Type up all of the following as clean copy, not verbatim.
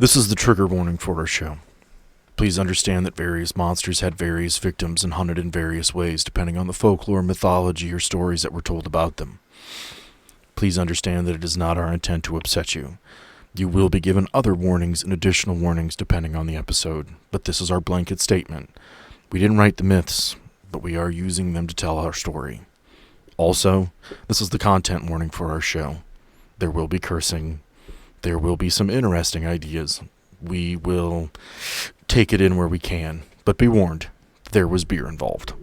This is the trigger warning for our show. Please understand that various monsters had various victims and hunted in various ways depending on the folklore, mythology, or stories that were told about them. Please understand that it is not our intent to upset you. You will be given other warnings and additional warnings depending on the episode, but this is our blanket statement. We didn't write the myths, but we are using them to tell our story. Also, this is the content warning for our show. There will be cursing. There will be some interesting ideas. We will take it in where we can, but be warned, there was beer involved.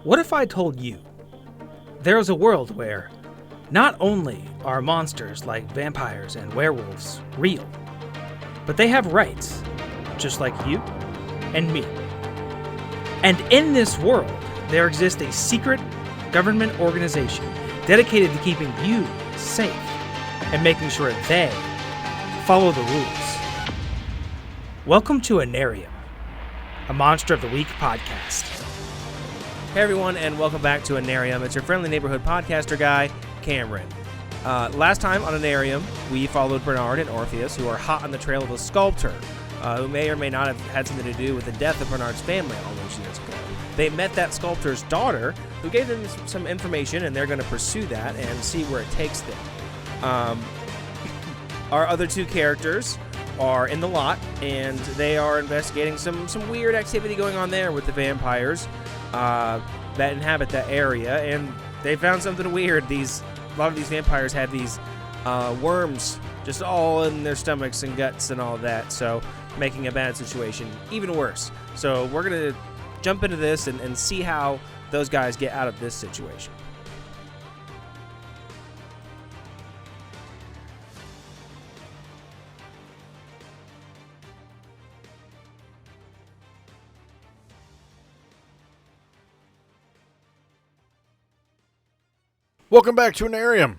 What if I told you there is a world where not only are monsters like vampires and werewolves real, but they have rights, just like you and me. And in this world, there exists a secret government organization dedicated to keeping you safe and making sure they follow the rules. Welcome to Anarium, a Monster of the Week podcast. Hey everyone, and welcome back to Anarium. It's your friendly neighborhood podcaster guy, Cameron. Last time on Anarium, we followed Bernard and Orpheus, who are hot on the trail of a sculptor, who may or may not have had something to do with the death of Bernard's family all those years ago. They met that sculptor's daughter, who gave them some information, and they're going to pursue that and see where it takes them. Our other two characters are in the lot, and they are investigating some weird activity going on there with the vampires that inhabit that area, and they found something weird. A lot of these vampires have these worms just all in their stomachs and guts and all that, so making a bad situation even worse. So we're going to jump into this and see how those guys get out of this situation. Welcome back to Anarium.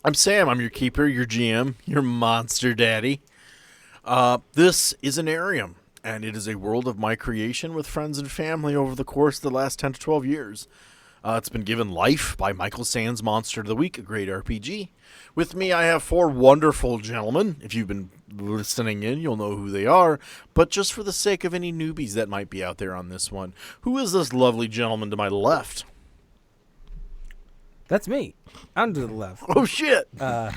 I'm Sam. I'm your keeper, your GM, your monster daddy. This is Anarium, and it is a world of my creation with friends and family over the course of the last 10 to 12 years. It's been given life by Michael Sands' Monster of the Week, a great RPG. With me, I have four wonderful gentlemen. If you've been listening in, you'll know who they are. But just for the sake of any newbies that might be out there on this one, who is this lovely gentleman to my left? That's me. I'm to the left. Oh, shit. Yeah,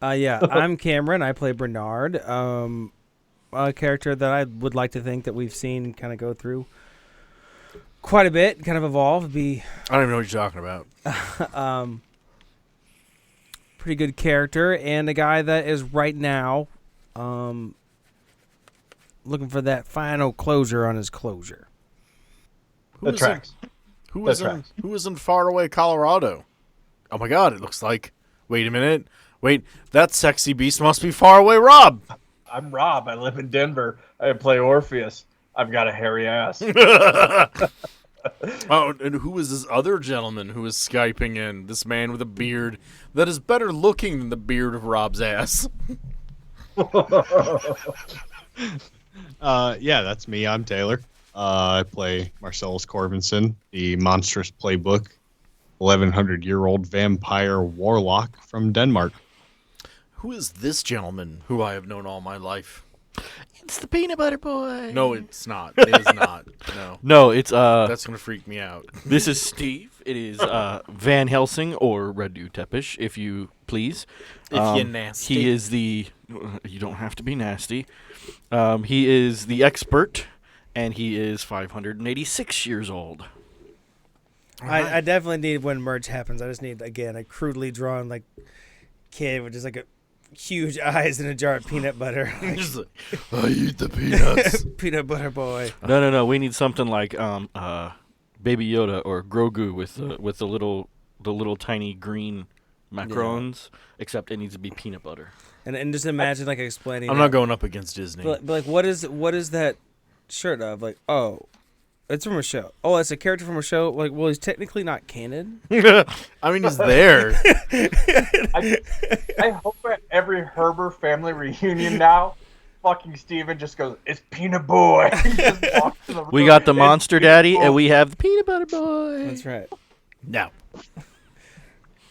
I'm Cameron. I play Bernard, a character that I would like to think that we've seen kind of go through quite a bit, kind of evolve. I don't even know what you're talking about. Pretty good character, and a guy that is right now looking for that final closure on his closure. Who is in faraway Colorado? Oh my God, it looks like... Wait a minute. Wait, that sexy beast must be faraway Rob. I'm Rob. I live in Denver. I play Orpheus. I've got a hairy ass. Oh, and who is this other gentleman who is Skyping in? This man with a beard that is better looking than the beard of Rob's ass. Yeah, that's me. I'm Taylor. I play Marcellus Corbinson, the monstrous playbook, 1,100-year-old vampire warlock from Denmark. Who is this gentleman who I have known all my life? It's the peanut butter boy. No, it's not. It is not. No. No, it's That's gonna freak me out. This is Steve. It is Van Helsing or Redu Tepish, if you please. If you're nasty. He is the. You don't have to be nasty. He is the expert, and he is 586 years old. I definitely need when merge happens. I just need, again, a crudely drawn kid with just a huge eyes and a jar of peanut butter. Just like, I eat the peanuts. Peanut butter boy. No. We need something like Baby Yoda or Grogu with the little tiny green macarons. Yeah. Except it needs to be peanut butter. And just imagine explaining. I'm not going up against Disney. But what is that shirt of? It's from a show. Oh, it's a character from a show. Well, he's technically not canon. I mean, he's there. I hope at every Herber family reunion now, fucking Steven just goes, "It's Peanut Boy." He just walks in the room, we got the Monster Daddy, and we have the Peanut Butter Boy. That's right. No.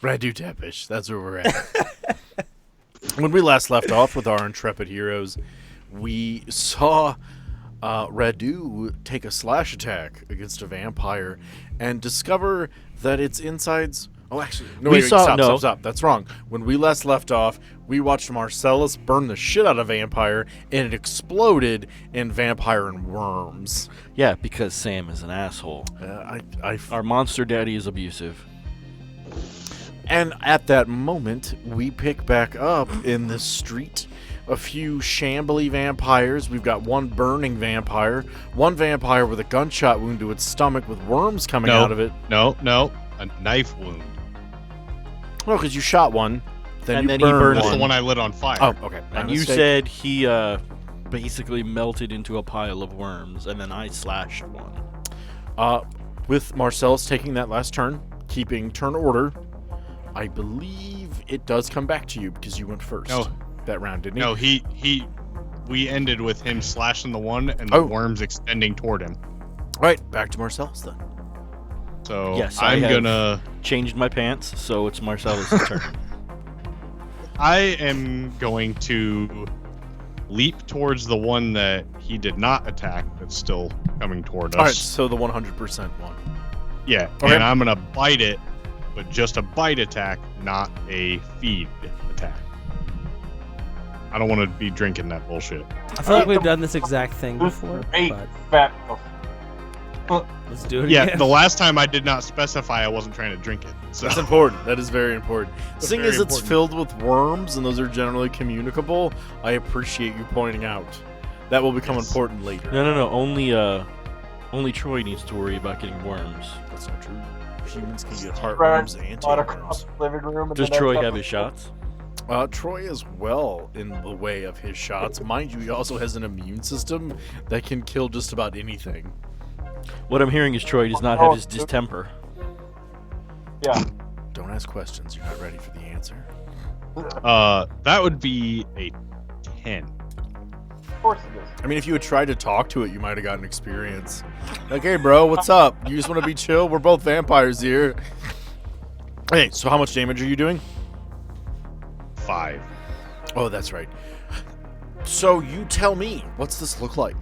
Redu Tepish. That's where we're at. When we last left off with our intrepid heroes, we saw Radu take a slash attack against a vampire and discover that its insides... Oh, actually, no, stop. That's wrong. When we last left off, we watched Marcellus burn the shit out of a vampire, and it exploded in vampire and worms. Yeah, because Sam is an asshole. Our monster daddy is abusive. And at that moment, we pick back up in the street. A few shambly vampires. We've got one burning vampire. One vampire with a gunshot wound to its stomach with worms coming out of it. No. A knife wound. Well, because you shot one, then he burned burned That's one. the one I lit on fire. Oh, okay. And you said he basically melted into a pile of worms, and then I slashed one. With Marcellus taking that last turn, keeping turn order, I believe it does come back to you because you went first. No. That round, didn't he? No, we ended with him slashing the one and the worms extending toward him. All right, back to Marcellus then. So Yes, I'm gonna. Changed my pants, so it's Marcellus' turn. I am going to leap towards the one that he did not attack that's still coming toward us. All right, so the 100% one. Yeah, Okay. and I'm gonna bite it, but just a bite attack, not a feed attack. I don't want to be drinking that bullshit. I feel like we've done this exact thing before, Great but fat. let's do it Yeah, again. the last time I did not specify I wasn't trying to drink it. So That's important. That is very important. Seeing very as it's important. filled with worms and those are generally communicable, I appreciate you pointing out. That will become Yes. important later. No. Only Troy needs to worry about getting worms. That's not true. Humans can get Right, heartworms and not across tapeworms. the living room. and Does then Troy that's have up- his shots? Troy is well in the way of his shots. Mind you, he also has an immune system that can kill just about anything. What I'm hearing is Troy does not have his distemper. Yeah. Don't ask questions. You're not ready for the answer. that would be a 10. Of course it is. I mean, if you had tried to talk to it, you might have gotten experience. Like, hey, bro, what's up? You just want to be chill? We're both vampires here. Hey, so how much damage are you doing? 5. Oh, that's right. So you tell me, what's this look like?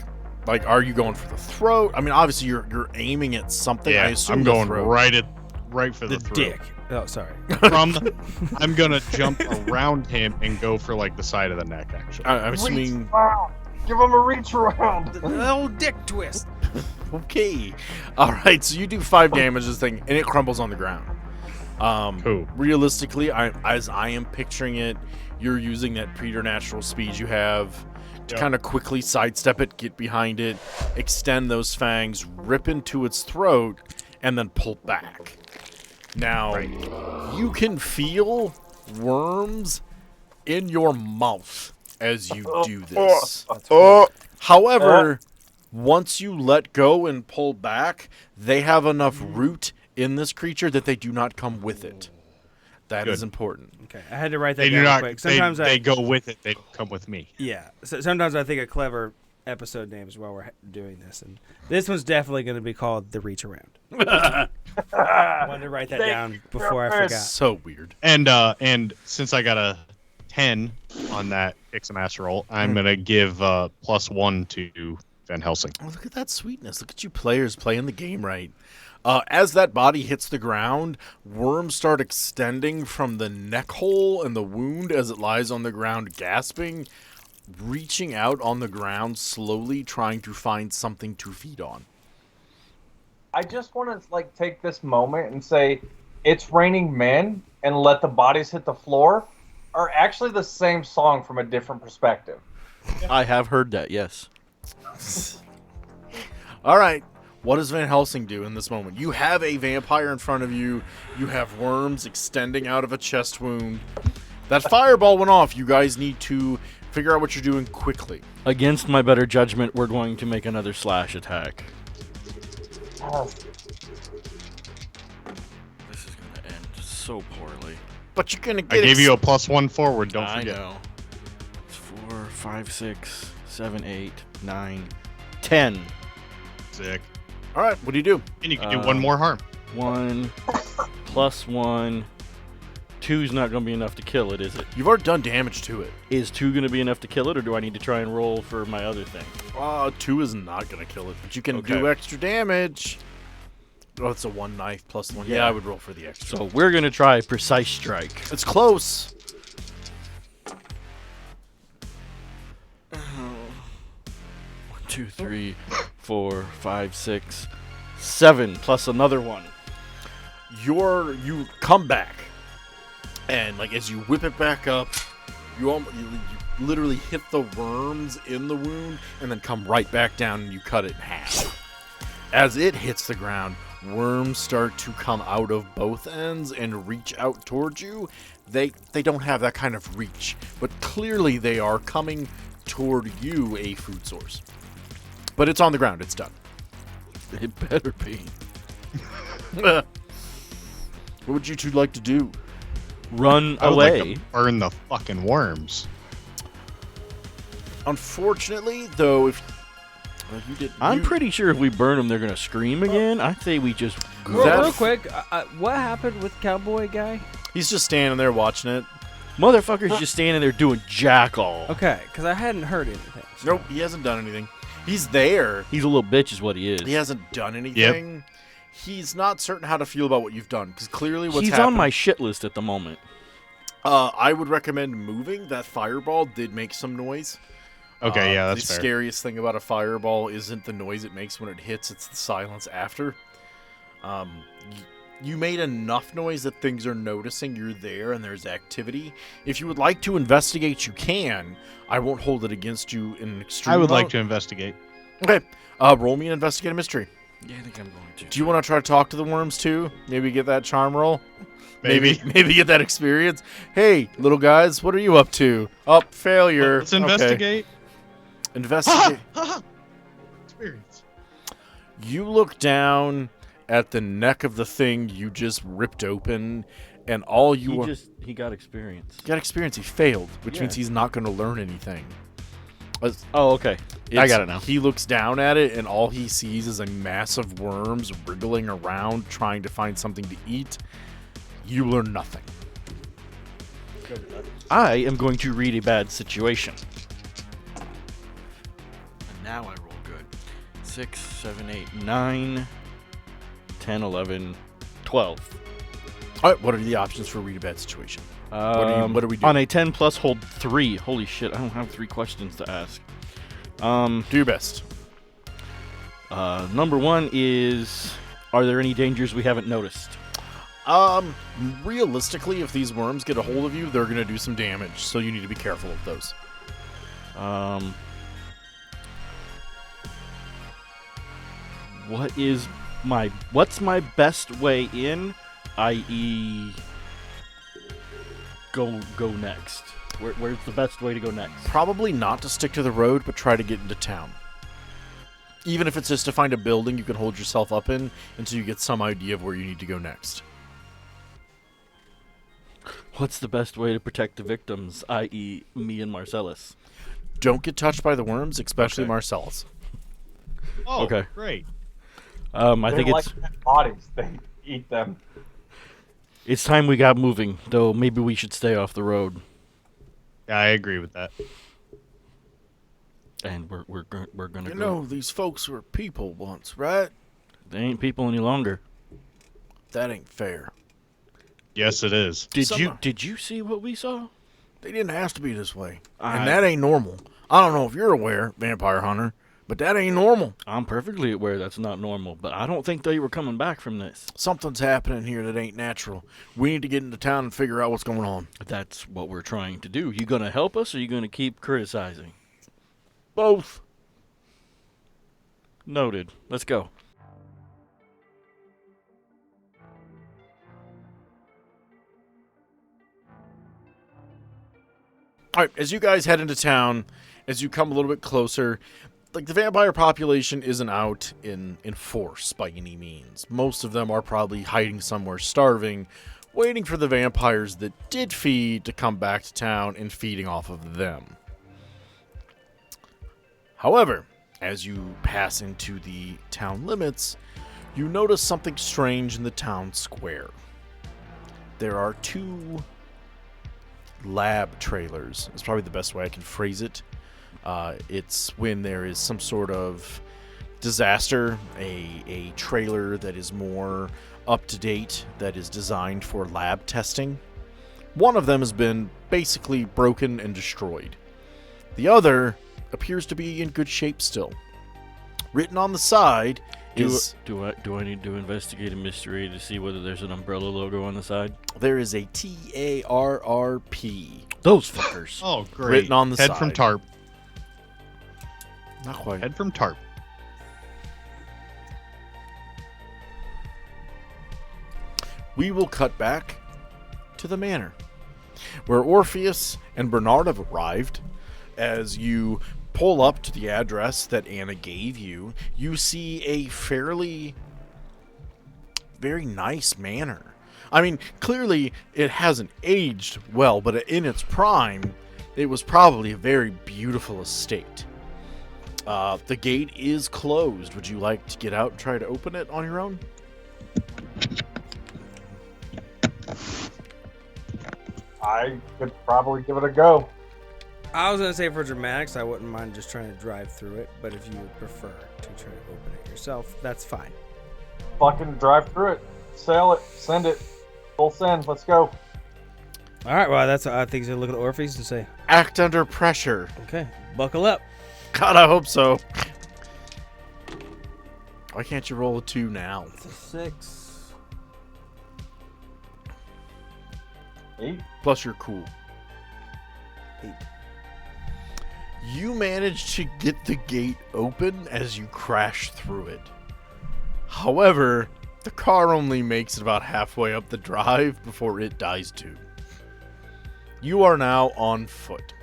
Like, are you going for the throat? I mean, obviously you're aiming at something. I Yeah, assume I'm the going throat. right for the, the throat. dick. Oh, sorry. I'm gonna jump around him and go for like the side of the neck. Actually, I'm assuming. Reach around. Give him a reach around. Oh, dick twist. Okay. All right. So you do 5 damage to this thing, and it crumbles on the ground. Cool. Realistically, as I am picturing it, you're using that preternatural speed you have to Yep. kind of quickly sidestep it, get behind it, extend those fangs, rip into its throat, and then pull back. Now, Right. you can feel worms in your mouth as you do this. However, once you let go and pull back, they have enough root in this creature that they do not come with it. That is Good. important. Okay, I had to write that They down do real not. quick. They, Sometimes they go with it. They don't come with me. yeah. So sometimes I think of clever episode names while we're doing this, and this one's definitely going to be called the Reacharound. I wanted to write that Thank down you, before I Chris. forgot. So weird. And since I got a 10 on that kick some ass roll, I'm gonna give +1 to Van Helsing. Oh, look at that sweetness. Look at you players playing the game right. As that body hits the ground, worms start extending from the neck hole and the wound as it lies on the ground gasping, reaching out on the ground slowly, trying to find something to feed on. I just want to take this moment and say, "It's Raining Men" and "Let the Bodies Hit the Floor" are actually the same song from a different perspective. I have heard that, yes. All right. What does Van Helsing do in this moment? You have a vampire in front of you. You have worms extending out of a chest wound. That fireball went off. You guys need to figure out what you're doing quickly. Against my better judgment, we're going to make another slash attack. This is going to end so poorly. But you're going to I get gave you a +1 forward. Don't I forget. know. It's 4, 5, 6, 7, 8, 9, 10. Sick. All right. What do you do? And you can do one more harm. 1 plus 1, 2's not going to be enough to kill it, is it? You've already done damage to it. Is 2 going to be enough to kill it, or do I need to try and roll for my other thing? 2 is not going to kill it, but you can Okay. do extra damage. Oh, it's a 1 knife plus 1. Yeah, I would roll for the extra. So we're going to try Precise Strike. It's close. 1, 2, 3, 4, 5, 6, 7, plus another 1. You come back, and like as you whip it back up, you literally hit the worms in the wound, and then come right back down and you cut it in half. As it hits the ground, worms start to come out of both ends and reach out towards you. They don't have that kind of reach, but clearly they are coming toward you, a food source. But it's on the ground. It's done. It better be. What would you two like to do? Run I would away. like to burn the fucking worms. Unfortunately, though, if you did, I'm pretty sure if we burn them, they're going to scream again. I say we just go. Real quick, what happened with Cowboy Guy? He's just standing there watching it. Motherfucker's just standing there doing jack all. Okay, because I hadn't heard anything. so- Nope, he hasn't done anything. He's there. He's a little bitch is what he is. He hasn't done anything. He's not certain how to feel about what you've done, because clearly what's He's happened... on my shit list at the moment. I would recommend moving. That fireball did make some noise. Okay, yeah, that's the fair. scariest thing about a fireball isn't the noise it makes when it hits, it's the silence after. You made enough noise that things are noticing you're there and there's activity. If you would like to investigate, you can. I won't hold it against you in an extreme I would like amount. to investigate. Okay, roll me an investigate a mystery. Yeah, I think I'm going to. Do you want to try to talk to the worms too? Maybe get that charm roll? Maybe. Maybe get that experience? Hey, little guys, what are you up to? Oh, failure. Let's Okay. investigate. Investigate. Experience. You look down at the neck of the thing you just ripped open, and all you He got experience. got experience. He failed, which Yeah. means he's not going to learn anything. Oh, okay. I got it now. He looks down at it, and all he sees is a mass of worms wriggling around, trying to find something to eat. You learn nothing. I am going to read a bad situation. And now I roll good. 6, 7, 8, 9, 10, 11, 12. All right, what are the options for read a bad situation? What do we do? On a 10 plus, hold 3. Holy shit, I don't have 3 questions to ask. Do your best. Number 1 is, are there any dangers we haven't noticed? Realistically, if these worms get a hold of you, they're going to do some damage, so you need to be careful of those. What's my best way in, i.e. go next? Where's the best way to go next? Probably not to stick to the road, but try to get into town. Even if it's just to find a building you can hold yourself up in until you get some idea of where you need to go next. What's the best way to protect the victims, i.e. me and Marcellus? Don't get touched by the worms, especially Okay. Marcellus. Oh, Okay. great. I They think like dead bodies. They eat them. it's time we got moving, though maybe we should stay off the road. Yeah, I agree with that. And we're gonna You go. know, these folks were people once, right? They ain't people any longer. That ain't fair. Yes, it is. Did you see what we saw? They didn't have to be this way. I- And that ain't normal. I don't know if you're aware, Vampire Hunter, but that ain't normal. I'm perfectly aware that's not normal, but I don't think they were coming back from this. Something's happening here that ain't natural. We need to get into town and figure out what's going on. That's what we're trying to do. You gonna help us, or you gonna keep criticizing? Both. Noted. Let's go. All right, as you guys head into town, as you come a little bit closer, like the vampire population isn't out in force by any means. Most of them are probably hiding somewhere starving, waiting for the vampires that did feed to come back to town and feeding off of them. However, as you pass into the town limits, you notice something strange in the town square. There are two lab trailers. It's probably the best way I can phrase it. It's when there is some sort of disaster, a trailer that is more up to date, that is designed for lab testing. One of them has been basically broken and destroyed. The other appears to be in good shape still. Written on the side is... Do I need to investigate a mystery to see whether there's an umbrella logo on the side? There is a TARRP. Those fuckers. Oh, great. Written on the Head side. from tarp. Not quite. Head from tarp. We will cut back to the manor, where Orpheus and Bernard have arrived. As you pull up to the address that Anna gave you, you see a very nice manor. I mean, clearly it hasn't aged well, but in its prime, it was probably a very beautiful estate. The gate is closed. Would you like to get out and try to open it on your own? I could probably give it a go. I was gonna say for dramatics, I wouldn't mind just trying to drive through it, but if you would prefer to try to open it yourself, that's fine. Fucking drive through it. Sail it. Send it. Full send. Let's go. All right, well, that's I think he's gonna look at Orpheus and say, Act under pressure. "Okay, buckle up." God, I hope so. Why can't you roll a 2 now? It's a 6. 8. Plus you're cool. 8. You manage to get the gate open as you crash through it. However, the car only makes it about halfway up the drive before it dies too. You are now on foot.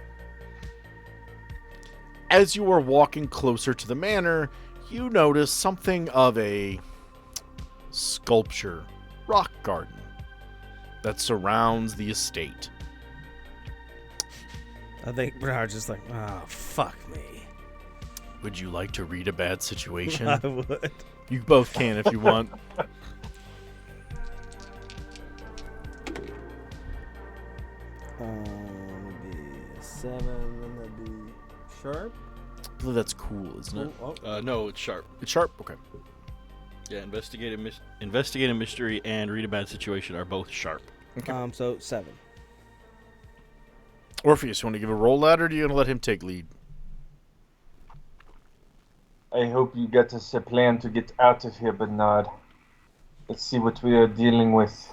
As you are walking closer to the manor, you notice something of a sculpture, rock garden, that surrounds the estate. I think Bernard's just like, "Oh, fuck me." Would you like to read a bad situation? I would. You both can if you want. Would be a 7, then that'd be sharp. I believe that's cool, isn't it? No, it's sharp. It's sharp? Okay. Yeah, investigate a mystery and read a bad situation are both sharp. Okay. So 7. Orpheus, you want to give a roll that, or do you want to let him take lead? I hope you get us a plan to get out of here, Bernard. Let's see what we are dealing with.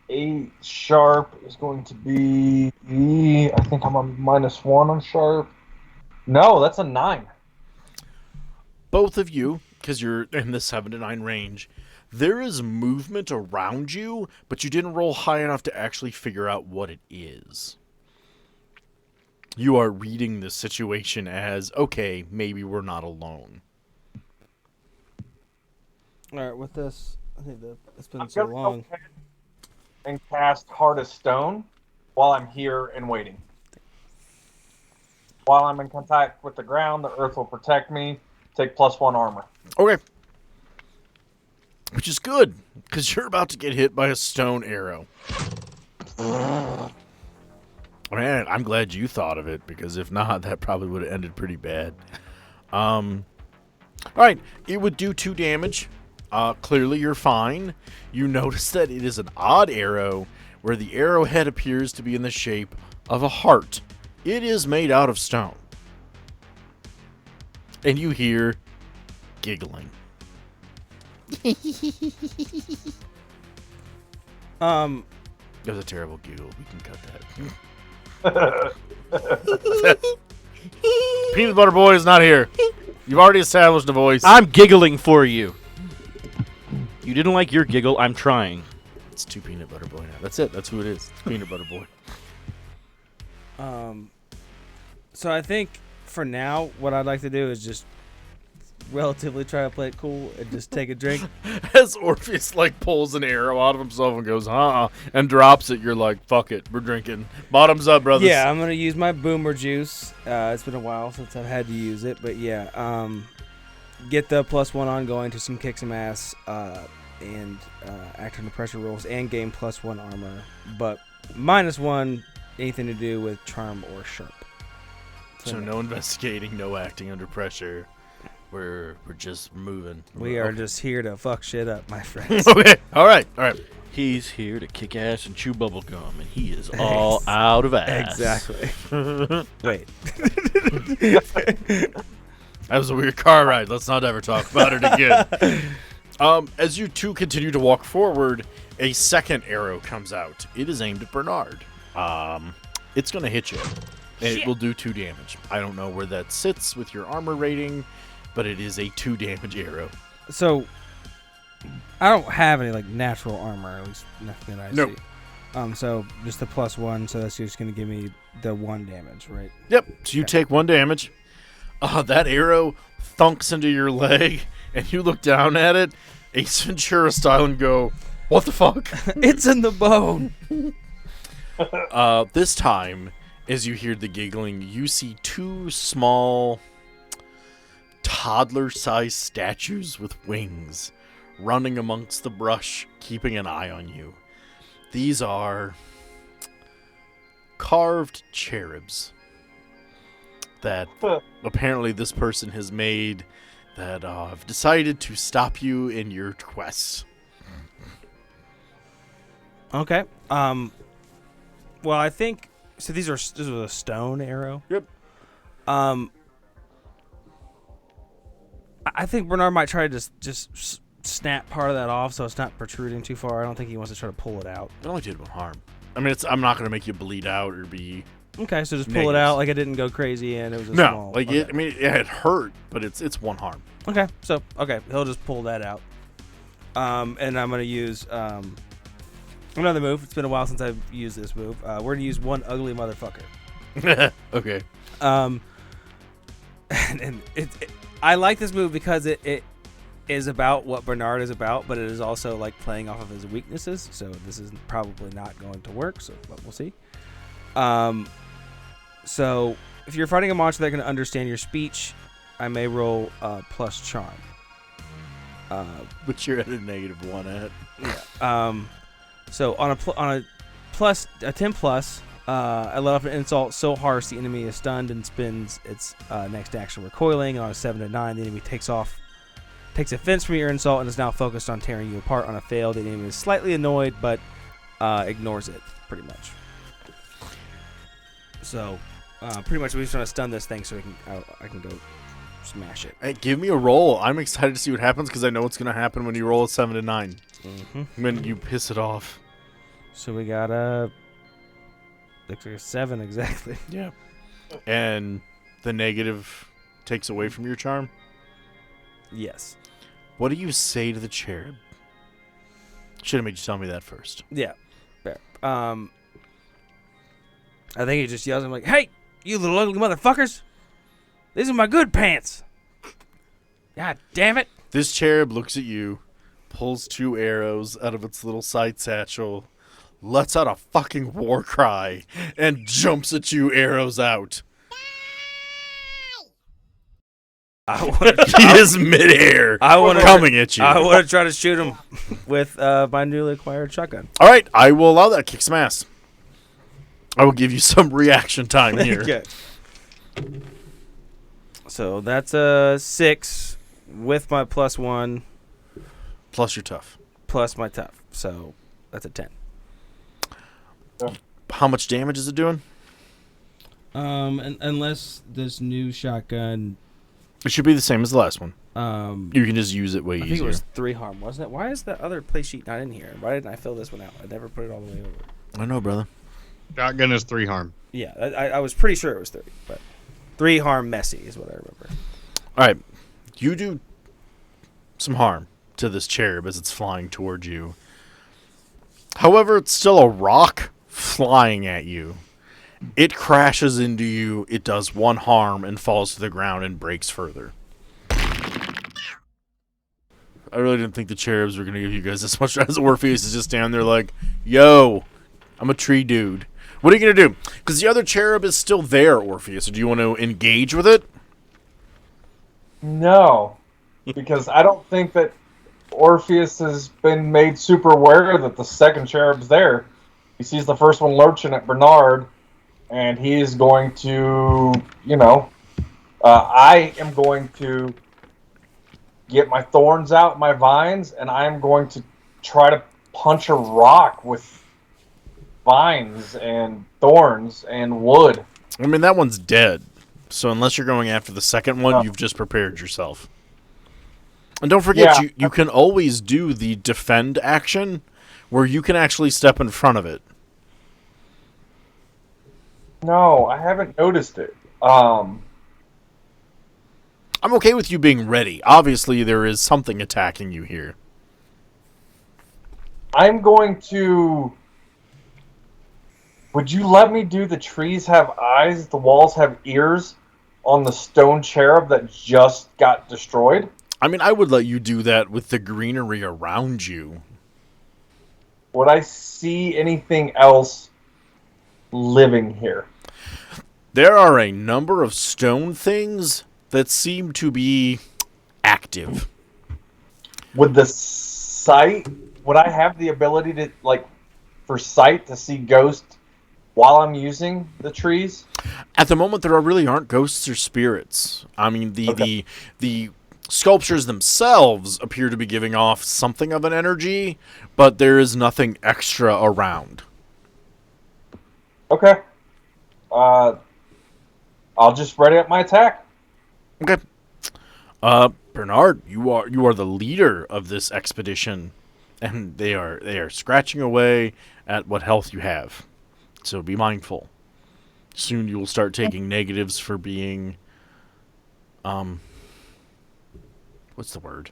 8 sharp is going to be... I think I'm on -1 on sharp. No, that's a 9. Both of you, because you're in the 7 to 9 range, there is movement around you, but you didn't roll high enough to actually figure out what it is. You are reading the situation as, okay, maybe we're not alone. All right, with this, I think it's been I'm so gonna go long. ahead and cast Heart of Stone while I'm here and waiting. While I'm in contact with the ground, the earth will protect me. Take +1 armor. Okay. Which is good, because you're about to get hit by a stone arrow. Man, I'm glad you thought of it, because if not, that probably would have ended pretty bad. Alright, it would do 2 damage. Clearly you're fine. You notice that it is an odd arrow, where the arrowhead appears to be in the shape of a heart. It is made out of stone. And you hear giggling. It was a terrible giggle. We can cut that. Peanut Butter Boy is not here. You've already established a voice. I'm giggling for you. You didn't like your giggle. I'm trying. It's 2 Peanut Butter Boy now. That's it. That's who it is. It's Peanut Butter Boy. So I think for now, what I'd like to do is just relatively try to play it cool and just take a drink. As Orpheus pulls an arrow out of himself and goes, and drops it, you're like, fuck it, we're drinking. Bottoms up, brothers. Yeah, I'm gonna use my boomer juice. It's been a while since I've had to use it, but yeah, get the +1 on going to some kick some ass. and act under pressure rolls and gain +1 armor, but -1 anything to do with charm or sharp. So no investigating, no acting under pressure. We're just moving. We are Okay. just here to fuck shit up, my friends. Okay. All right. He's here to kick ass and chew bubble gum, and he is all out of ass. Exactly. Wait. That was a weird car ride. Let's not ever talk about it again. As you two continue to walk forward, a second arrow comes out. It is aimed at Bernard. It's going to hit you. And it will do 2 damage. I don't know where that sits with your armor rating, but it is a 2 damage arrow. So, I don't have any like natural armor, at least nothing that I Nope. see. So just the +1, so that's just gonna give me the 1 damage, right? Yep. So you take 1 damage. That arrow thunks into your leg, and you look down at it, Ace Ventura style, and go, "What the fuck?" It's in the bone. This time, as you hear the giggling, you see 2 small, toddler-sized statues with wings running amongst the brush, keeping an eye on you. These are carved cherubs that apparently this person has made that have decided to stop you in your quest. Okay. Well, I think so. This was a stone arrow. Yep. I think Bernard might try to just snap part of that off, so it's not protruding too far. I don't think he wants to try to pull it out. It only did 1 harm. I mean, I'm not going to make you bleed out or be... Okay, so just pull Negatives. it out like it didn't go crazy and it was a No, small. like Okay. it. I mean, it hurt, but it's 1 harm. Okay, so he'll just pull that out. And I'm gonna use another move. It's been a while since I've used this move. We're gonna use one ugly motherfucker. Okay. And I like this move because it is about what Bernard is about, but it is also like playing off of his weaknesses. So this is probably not going to work. So, but we'll see. So if you're fighting a monster that can understand your speech, I may roll plus charm. But you're at a -1 at. So on a 10 plus, I let off an insult so harsh the enemy is stunned and spends its next action recoiling. And on a 7 to 9, the enemy takes offense from your insult and is now focused on tearing you apart. On a fail, the enemy is slightly annoyed but ignores it pretty much. So pretty much we just want to stun this thing so I can go smash it. Hey, give me a roll. I'm excited to see what happens because I know what's going to happen when you roll a 7 to 9. Mm-hmm. When you piss it off. So we got looks like a 7 exactly. Yeah. And the negative takes away from your charm. Yes. What do you say to the cherub? Should have made you tell me that first. Yeah. Fair. I think he just yells at him like, "Hey, you little ugly motherfuckers! These are my good pants! God damn it!" This cherub looks at you, pulls 2 arrows out of its little side satchel, lets out a fucking war cry, and jumps at you, arrows out. He is midair, coming at you. I want to try to shoot him with my newly acquired shotgun. All right, I will allow that. Kick some ass. I will give you some reaction time here. Okay. So that's a 6 with my +1 Plus you're tough. plus my tough. So that's a 10. How much damage is it doing? And unless this new shotgun, It should be the same as the last one. you You can just use it way I easier. think it was 3 harm, wasn't it? Why is that other play sheet not in here? Why didn't I fill this one out? I never put it all the way over. I know, brother. Shotgun is 3 harm. Yeah, I was pretty sure it was 3, but 3 harm messy is what I remember. All right, you do some harm to this cherub as it's flying towards you. However, it's still a rock flying at you. It crashes into you. It does 1 harm and falls to the ground and breaks further. I really didn't think the cherubs were going to give you guys this much. As Orpheus is just standing there like, yo, I'm a tree dude. What are you going to do? Because the other cherub is still there, Orpheus. Do you want to engage with it? No, because I don't think that Orpheus has been made super aware that the second cherub's there. He sees the first one lurching at Bernard, and he is going to, I am going to get my thorns out, my vines, and I am going to try to punch a rock with vines and thorns and wood. I mean, that one's dead. So unless you're going after the second one, you've just prepared yourself. And don't forget, you can always do the defend action where you can actually step in front of it. No, I haven't noticed it. I'm okay with you being ready. Obviously, there is something attacking you here. I'm going to... Would you let me do the trees have eyes, the walls have ears on the stone cherub that just got destroyed? I mean, I would let you do that with the greenery around you. Would I see anything else living here? There are a number of stone things that seem to be active. Would the sight... Would I have the ability to, for sight to see ghosts while I'm using the trees? At the moment, there really aren't ghosts or spirits. I mean, the sculptures themselves appear to be giving off something of an energy, but there is nothing extra around. Okay. I'll just ready up my attack. Okay. Bernard, you are the leader of this expedition, and they are scratching away at what health you have. So be mindful. Soon you will start taking negatives for being, what's the word?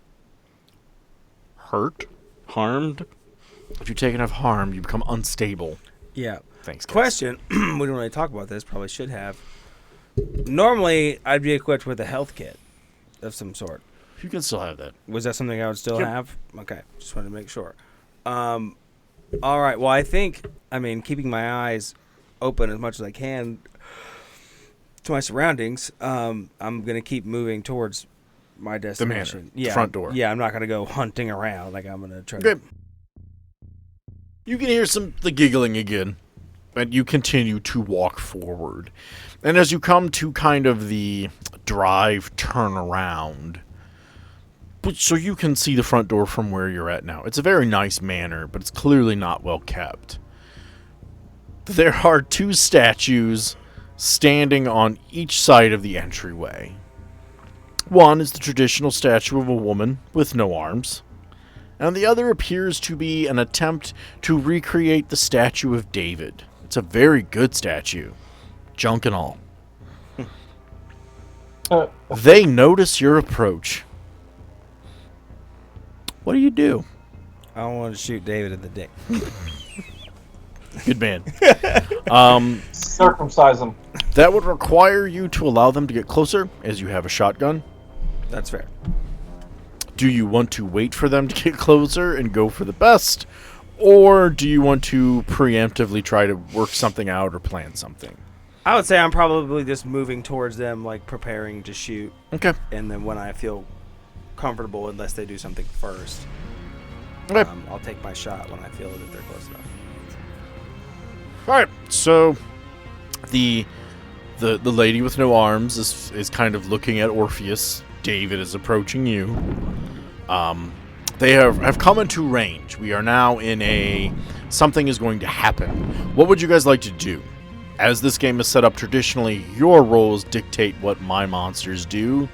Hurt? Harmed? If you take enough harm, you become unstable. Yeah. Thanks, guys. Question. We didn't really talk about this. Probably should have. Normally, I'd be equipped with a health kit of some sort. You can still have that. Was that something I would still Yep. have? Okay. Just wanted to make sure. All right. Well, I think, keeping my eyes open as much as I can to my surroundings, I'm going to keep moving towards my destination. The front door. Yeah, I'm not going to go hunting around. I'm going to try Okay. to... You can hear the giggling again, and you continue to walk forward. And as you come to kind of the drive turnaround, so you can see the front door from where you're at now. It's a very nice manor, but it's clearly not well kept. There are two statues standing on each side of the entryway. One is the traditional statue of a woman with no arms, and the other appears to be an attempt to recreate the statue of David. It's a very good statue, junk and all. They notice your approach. What do you do? I don't want to shoot David in the dick. Good man. Circumcise them. That would require you to allow them to get closer, as you have a shotgun. That's fair. Do you want to wait for them to get closer and go for the best? Or do you want to preemptively try to work something out or plan something? I would say I'm probably just moving towards them, preparing to shoot. Okay. And then when I feel comfortable, unless they do something first, Okay. I'll take my shot when I feel that they're close enough. Alright, so the lady with no arms is kind of looking at Orpheus. David is approaching you. They have come into range. We are now in something is going to happen. What would you guys like to do? As this game is set up traditionally, your roles dictate what my monsters do.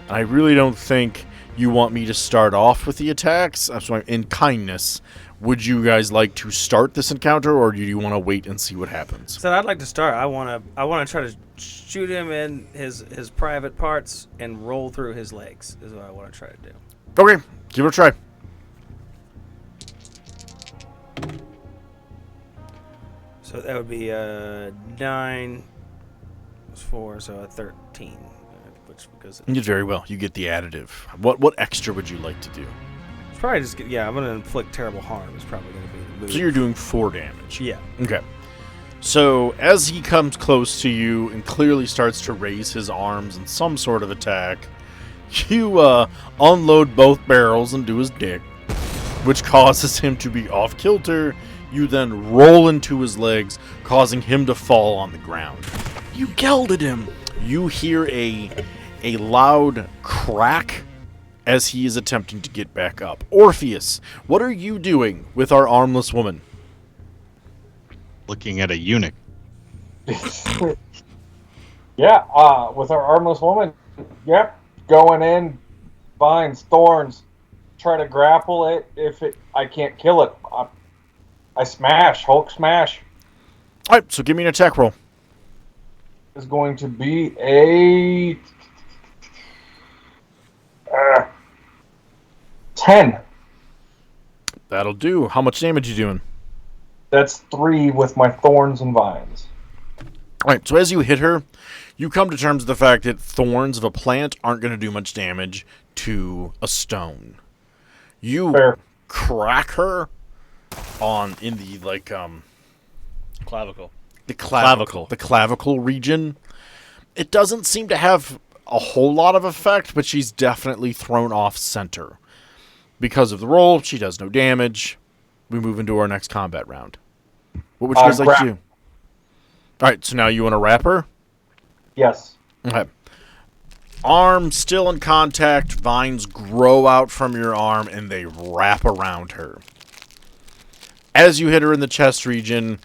And I really don't think you want me to start off with the attacks. So in kindness, would you guys like to start this encounter, or do you want to wait and see what happens? So I'd like to start. I want to try to shoot him in his private parts and roll through his legs. Is what I want to try to do. Okay, give it a try. So that would be a 9 plus 4, so a 13. Which because You did very well. You get the additive. What extra would you like to do? it's probably just I'm gonna inflict terrible harm. It's probably gonna be the move. So you're doing 4 damage. Yeah. Okay. So as he comes close to you and clearly starts to raise his arms in some sort of attack, You unload both barrels into his dick, which causes him to be off kilter. You then roll into his legs, causing him to fall on the ground. You yelled at him. You hear a loud crack as he is attempting to get back up. Orpheus, what are you doing with our armless woman? Looking at a eunuch. Yeah, with our armless woman, yep, going in, vines, thorns, try to grapple it. I can't kill it, I smash, Hulk smash. All right, so give me an attack roll. Is going to be a 10. That'll do. How much damage you doing? That's 3 with my thorns and vines. All right, so as you hit her, you come to terms with the fact that thorns of a plant aren't going to do much damage to a stone. You Fair. crack her in the Clavicle. the clavicle region. It doesn't seem to have a whole lot of effect, but she's definitely thrown off center. Because of the roll, she does no damage. We move into our next combat round. What would you guys like to do? All right, so now you want to wrap her? Yes. Okay. Arm still in contact, vines grow out from your arm, and they wrap around her. As you hit her in the chest region,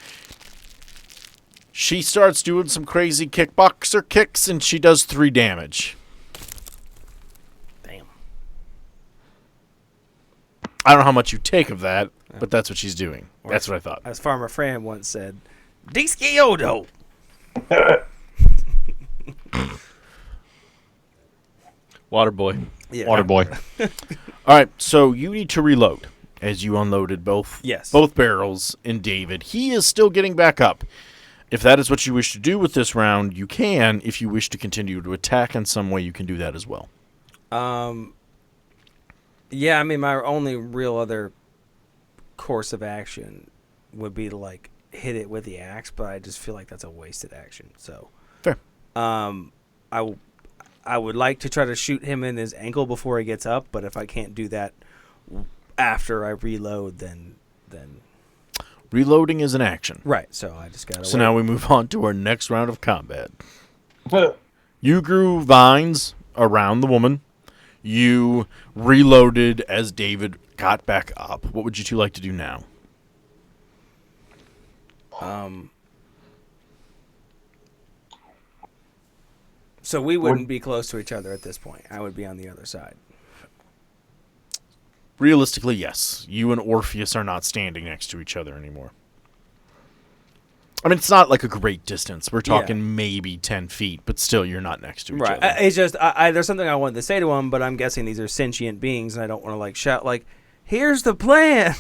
she starts doing some crazy kickboxer kicks, and she does 3 damage. Damn. I don't know how much you take of that, but that's what she's doing. That's what I thought. As Farmer Fran once said, Disciodo! Water boy. Yeah. Water boy. All right, so you need to reload as you unloaded both barrels in David. He is still getting back up. If that is what you wish to do with this round, you can. If you wish to continue to attack in some way, you can do that as well. Yeah, I mean, my only real other course of action would be to, like, hit it with the axe, but I just feel like that's a wasted action. So, Fair. I would like to try to shoot him in his ankle before he gets up, but if I can't do that after I reload, then Reloading is an action. right. So I just gotta. So wait. now we move on to our next round of combat. You grew vines around the woman. You reloaded as David got back up. What would you two like to do now? So we wouldn't be close to each other at this point. I would be on the other side. Realistically, yes. You and Orpheus are not standing next to each other anymore. I mean, it's not like a great distance. We're talking maybe 10 feet, but still, you're not next to each Right. other. It's just there's something I wanted to say to him, but I'm guessing these are sentient beings, and I don't want to like shout like, "Here's the plan."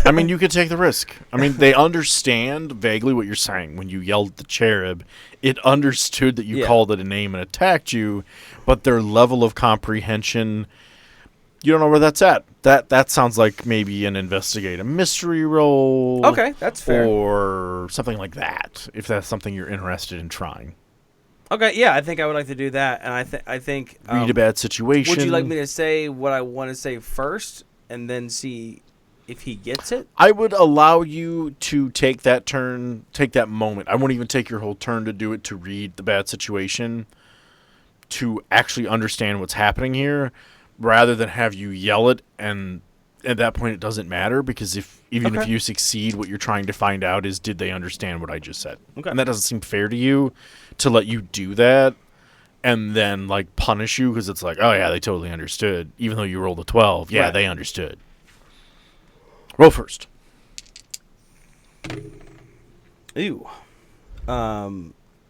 I mean, you could take the risk. I mean, they understand vaguely what you're saying. When you yelled at the cherub, it understood that you called it a name and attacked you, but their level of comprehension, you don't know where that's at. That sounds like maybe an investigate a mystery roll. Okay, that's fair. Or something like that, if that's something you're interested in trying. Okay, yeah, I think I would like to do that, and I think Read a bad situation. Would you like me to say what I want to say first, and then see if he gets it? I would allow you to take that turn, take that moment. I won't even take your whole turn to do it, to read the bad situation, to actually understand what's happening here, rather than have you yell it, and at that point it doesn't matter, because if you succeed, what you're trying to find out is, did they understand what I just said? Okay. And that doesn't seem fair to you to let you do that and then like punish you, because it's like, oh yeah, they totally understood, even though you rolled a 12. Yeah, Right. They understood. Roll first. Ooh.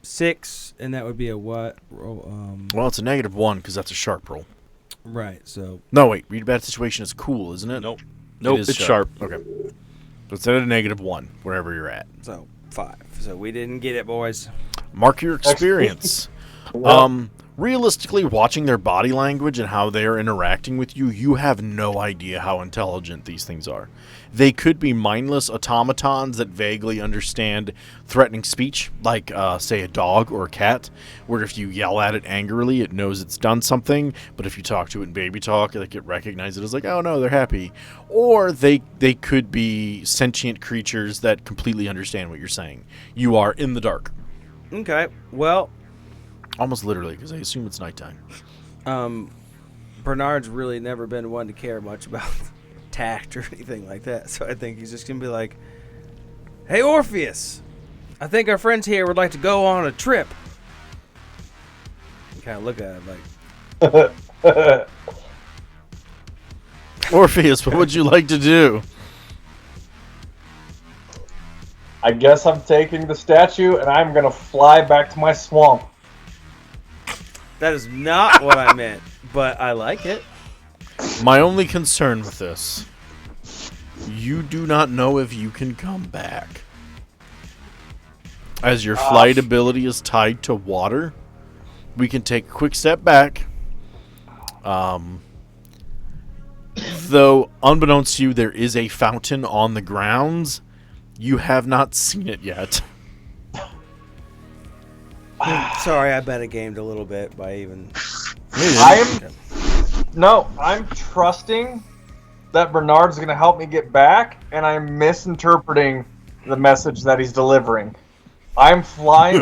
6, and that would be a what? Well, it's a -1 because that's a sharp roll. Right, so No, wait. Read a bad situation is cool, isn't it? Nope. Nope, It is it's sharp. Okay. So it's at a -1, wherever you're at. 5. So we didn't get it, boys. Mark your experience. realistically, watching their body language and how they're interacting with you, you have no idea how intelligent these things are. They could be mindless automatons that vaguely understand threatening speech, like, say, a dog or a cat, where if you yell at it angrily, it knows it's done something, but if you talk to it in baby talk, like, it recognizes it as like, oh, no, they're happy. Or they could be sentient creatures that completely understand what you're saying. You are in the dark. Okay, well... Almost literally, because I assume it's nighttime. Bernard's really never been one to care much about tact or anything like that, so I think he's just going to be like, hey, Orpheus, I think our friends here would like to go on a trip. Kind of look at him like... Orpheus, what would you like to do? I guess I'm taking the statue and I'm gonna fly back to my swamp. That is not what I meant, but I like it. My only concern with this, you do not know if you can come back. As your flight ability is tied to water, we can take a quick step back. Though, unbeknownst to you, there is a fountain on the grounds. You have not seen it yet. Sorry, I metagamed a little bit by even... I'm trusting that Bernard's going to help me get back, and I'm misinterpreting the message that he's delivering. I'm flying...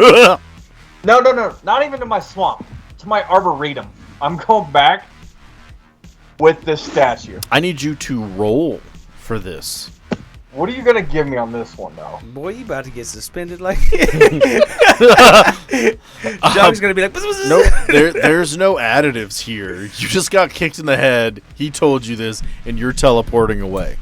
No, not even to my swamp. To my arboretum. I'm going back with this statue. I need you to roll for this. What are you going to give me on this one, though? Boy, you about to get suspended like... John's going to be like... Nope, there's no additives here. You just got kicked in the head. He told you this, and you're teleporting away.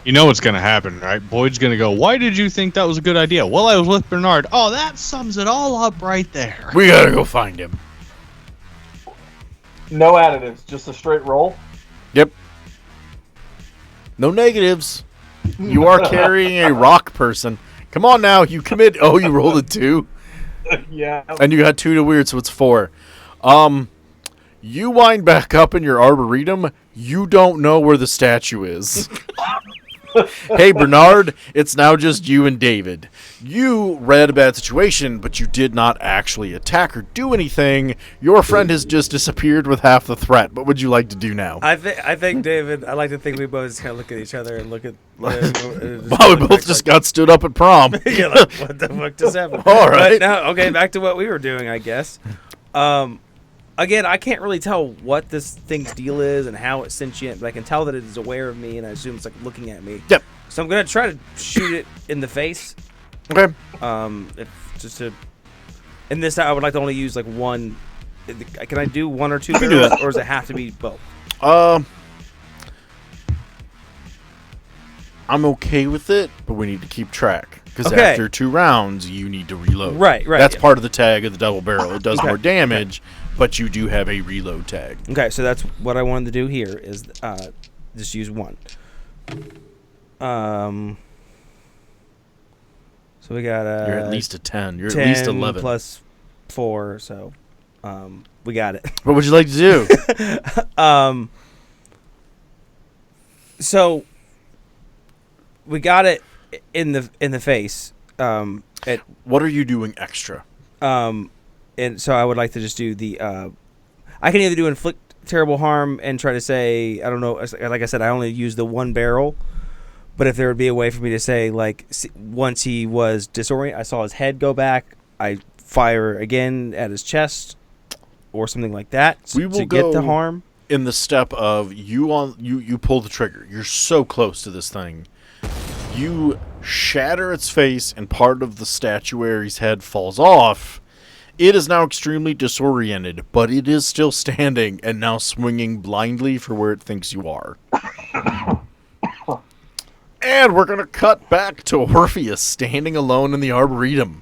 You know what's going to happen, right? Boyd's going to go, why did you think that was a good idea? Well, I was with Bernard. Oh, that sums it all up right there. We got to go find him. No additives, just a straight roll? Yep. No negatives. You are carrying a rock person. Come on now, you commit. Oh, you rolled a 2? Yeah. And you got 2 to weird, so it's 4. You wind back up in your arboretum. You don't know where the statue is. Hey, Bernard, it's now just you and David. You read a bad situation, but you did not actually attack or do anything. Your friend has just disappeared with half the threat. What would you like to do now? I think David, I like to think we both just kind of look at each other and look at... Well, we both just got stood up at prom. Yeah, like, what the fuck just happened? All right. But now, okay, back to what we were doing, I guess. Again, I can't really tell what this thing's deal is and how it's sentient, but I can tell that it is aware of me, and I assume it's like looking at me. Yep. So I'm gonna try to shoot it in the face. Okay. In this, I would like to only use like one. Can I do one or two can do barrels, that. or does it have to be both? I'm okay with it, but we need to keep track. Because Okay. after 2 rounds, you need to reload. Right. That's yeah. part of the tag of the double barrel. It does Okay. more damage, but you do have a reload tag. Okay, so that's what I wanted to do here is just use one. So we got You're at least a 10. You're 10 at least 11. plus 4, so we got it. What would you like to do? So we got it in the face. What are you doing extra? And so I would like to just do the. I can either do inflict terrible harm and try to say, I don't know. Like I said, I only use the one barrel. But if there would be a way for me to say, like, once he was disoriented, I saw his head go back. I fire again at his chest, or something like that. We will to get the go harm. In the step of you pull the trigger. You're so close to this thing. You shatter its face, and part of the statuary's head falls off. It is now extremely disoriented, but it is still standing and now swinging blindly for where it thinks you are. And we're going to cut back to Orpheus standing alone in the Arboretum.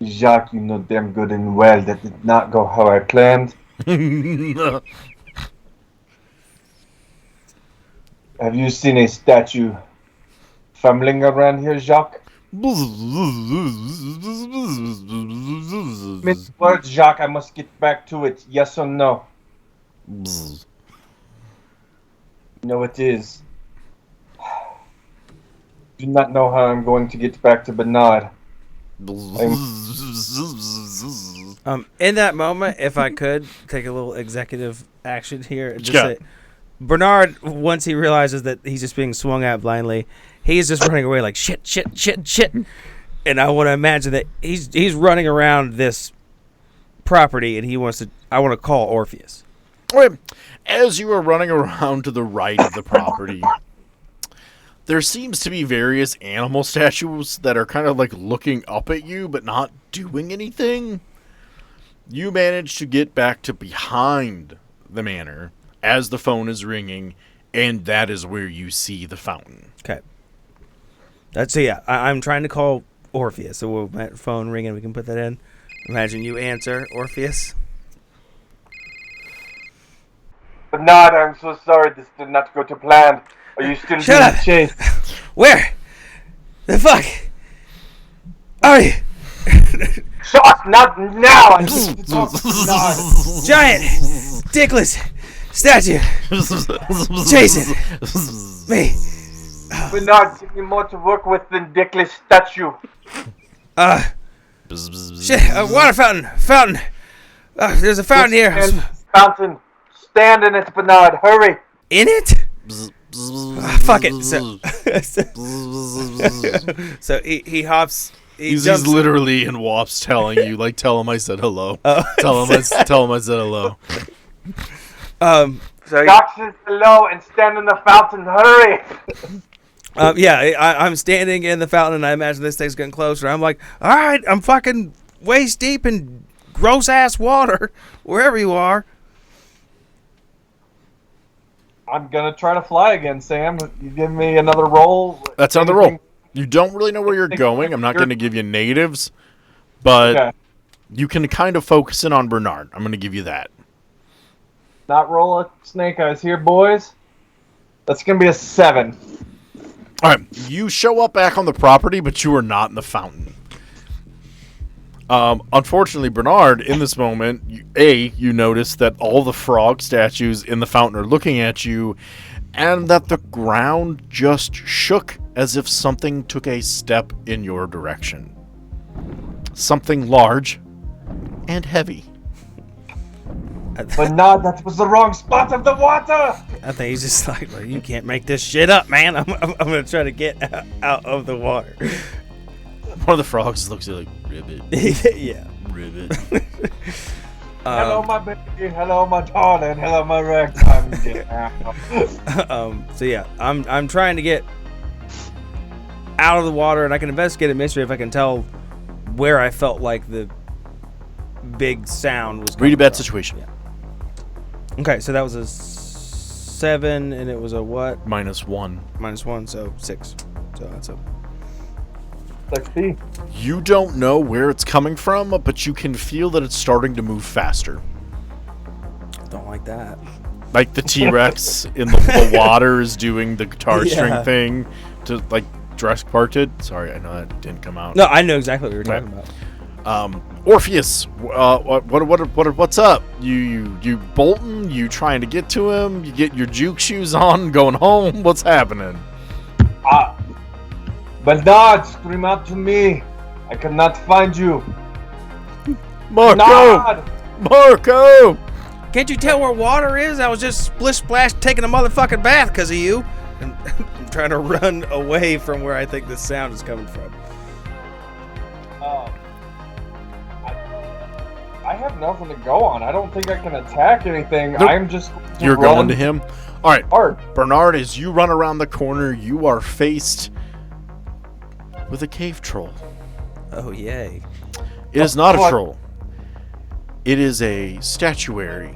Jacques, you know damn good and well that did not go how I planned. Have you seen a statue fumbling around here, Jacques? Miss words, Jacques. I must get back to it. Yes or no? No, it is. Do not know how I'm going to get back to Bernard. In that moment, if I could take a little executive action here and just say, Bernard, once he realizes that he's just being swung at blindly, he's just running away like shit. And I want to imagine that he's running around this property, and I want to call Orpheus. As you are running around to the right of the property, there seems to be various animal statues that are kind of like looking up at you, but not doing anything. You manage to get back to behind the manor as the phone is ringing, and that is where you see the fountain. Okay. I'm trying to call Orpheus, so we'll that phone ringing. We can put that in. Imagine you answer, Orpheus. Bernard, I'm so sorry. This did not go to plan. Are you still Shut being up. chased? Where the fuck are you? Shut not now! I need to talk to Bernard. Giant, dickless statue chasing me. Bernard, give me more to work with than Dickless statue. Shit, a water fountain. There's a fountain here. Fountain. Stand in it, Bernard. Hurry. In it? Fuck it. So he hops. He's literally in Wops telling you, like, tell him I said hello. Tell him I said hello. Doc says hello and stand in the fountain. Hurry. I'm standing in the fountain, and I imagine this thing's getting closer. I'm like, all right, I'm fucking waist deep in gross ass water, wherever you are. I'm gonna try to fly again, Sam. You give me another roll. That's another roll. You don't really know where you're going. I'm not going to give you natives, but you can kind of focus in on Bernard. I'm going to give you that. Not roll a snake eyes here, boys. That's going to be a 7. All right. You show up back on the property, but you are not in the fountain. Unfortunately, Bernard, in this moment, you notice that all the frog statues in the fountain are looking at you, and that the ground just shook as if something took a step in your direction. Something large and heavy. Bernard, that was the wrong spot of the water! I think he's just like, well, you can't make this shit up, man. I'm going to try to get out of the water. One of the frogs looks at you like, ribbit. Yeah. Ribbit. Hello, my baby. Hello, my darling. Hello, my ragtime. I'm trying to get out of the water, and I can investigate a mystery if I can tell where I felt like the big sound was. Read a bad situation. Yeah. Okay, so that was a 7, and it was a what? -1. -1, so 6. So that's a. Let's see. You don't know where it's coming from, but you can feel that it's starting to move faster. Don't like that. Like the T-Rex in the water is doing the guitar string thing to, like, Jurassic Park did. Sorry, I know that didn't come out. No, I know exactly what you were talking about. Orpheus, what's up? You bolting? You trying to get to him? You get your juke shoes on, going home? What's happening? Bernard, scream out to me. I cannot find you. Marco! Can't you tell where water is? I was just splish splash taking a motherfucking bath because of you. And I'm trying to run away from where I think this sound is coming from. I have nothing to go on. I don't think I can attack anything. Nope. I'm just. You're going to him? All right. Hard. Bernard, as you run around the corner, you are faced with a cave troll. Oh, yay. It is not a troll. It is a statuary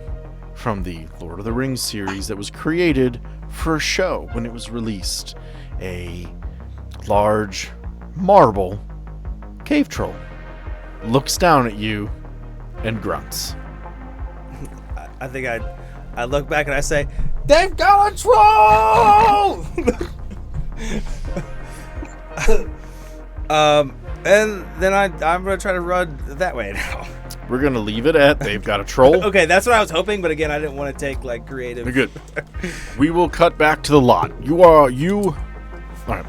from the Lord of the Rings series that was created for a show when it was released. A large marble cave troll looks down at you and grunts. I think I look back and I say, they've got a troll! And then I'm gonna try to run that way now. We're gonna leave it at they've got a troll. Okay, that's what I was hoping, but again, I didn't want to take like creative. You're good. We will cut back to the lot. All right.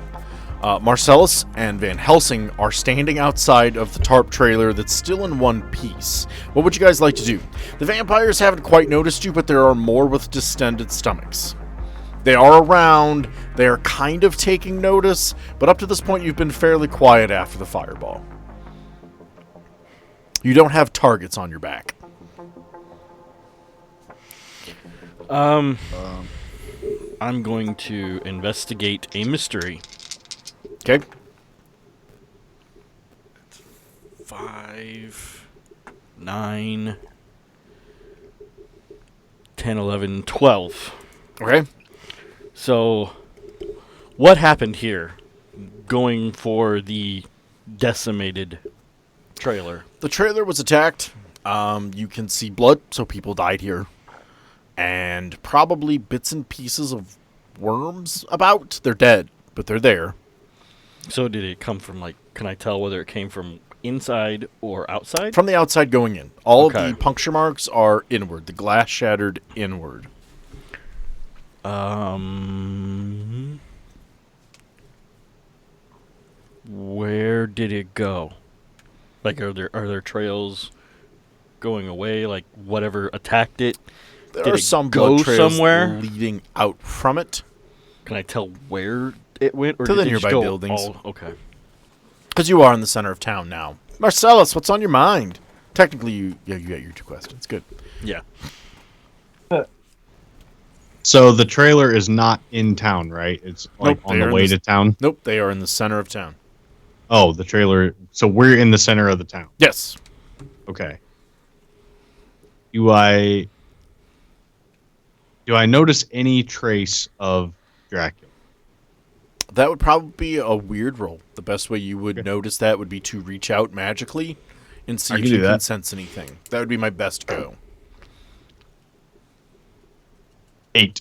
Marcellus and Van Helsing are standing outside of the tarp trailer that's still in one piece. What would you guys like to do? The vampires haven't quite noticed you, but there are more with distended stomachs. They are around. They are kind of taking notice, but up to this point, you've been fairly quiet after the fireball. You don't have targets on your back. I'm going to investigate a mystery. Okay? 5, 9, 10, 11, 12. Okay? So, what happened here? Going for the decimated trailer. The trailer was attacked. You can see blood, so people died here. And probably bits and pieces of worms about. They're dead, but they're there. So did it come from, like, can I tell whether it came from inside or outside? From the outside going in. All Okay. of the puncture marks are inward. The glass shattered inward. Where did it go? Like, are there trails going away? Like, whatever attacked it? There Did are it some go blood trails somewhere? leading out from it. Can I tell where it went? Or To did the it just nearby go buildings. Okay. Because you are in the center of town now. Marcellus, what's on your mind? Technically, you got your 2 questions. Good. Yeah. So the trailer is not in town, right? It's like Nope, on they the are way in to town. Nope, they are in the center of town. Oh, the trailer. So we're in the center of the town. Yes. Okay. Do I notice any trace of Dracula? That would probably be a weird roll. The best way you would notice that would be to reach out magically and see I if can you do can that. sense anything. That would be my best go. 8.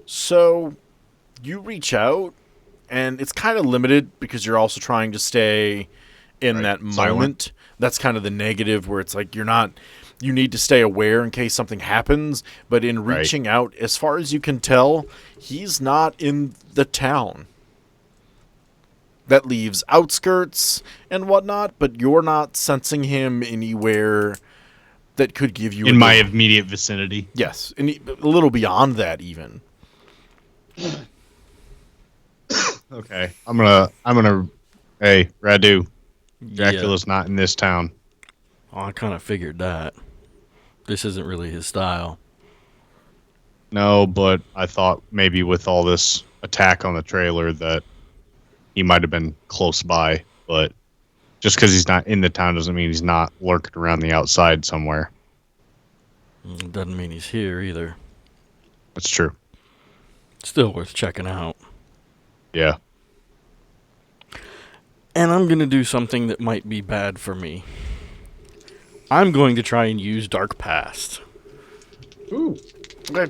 So you reach out, and it's kind of limited because you're also trying to stay in Right. that Silent. moment. That's kind of the negative where it's like you need to stay aware in case something happens. But in Right. reaching out, as far as you can tell, he's not in the town. That leaves outskirts and whatnot, but you're not sensing him anywhere that could give you In a my good- immediate vicinity. yes, and a little beyond that even. Okay. I'm gonna. Hey, Radu. Yeah. Dracula's not in this town. Oh, I kind of figured that. This isn't really his style. No, but I thought maybe with all this attack on the trailer that he might have been close by. But just because he's not in the town doesn't mean he's not lurking around the outside somewhere. Doesn't mean he's here either. That's true. Still worth checking out. Yeah. And I'm going to do something that might be bad for me. I'm going to try and use Dark Past. Ooh. Okay.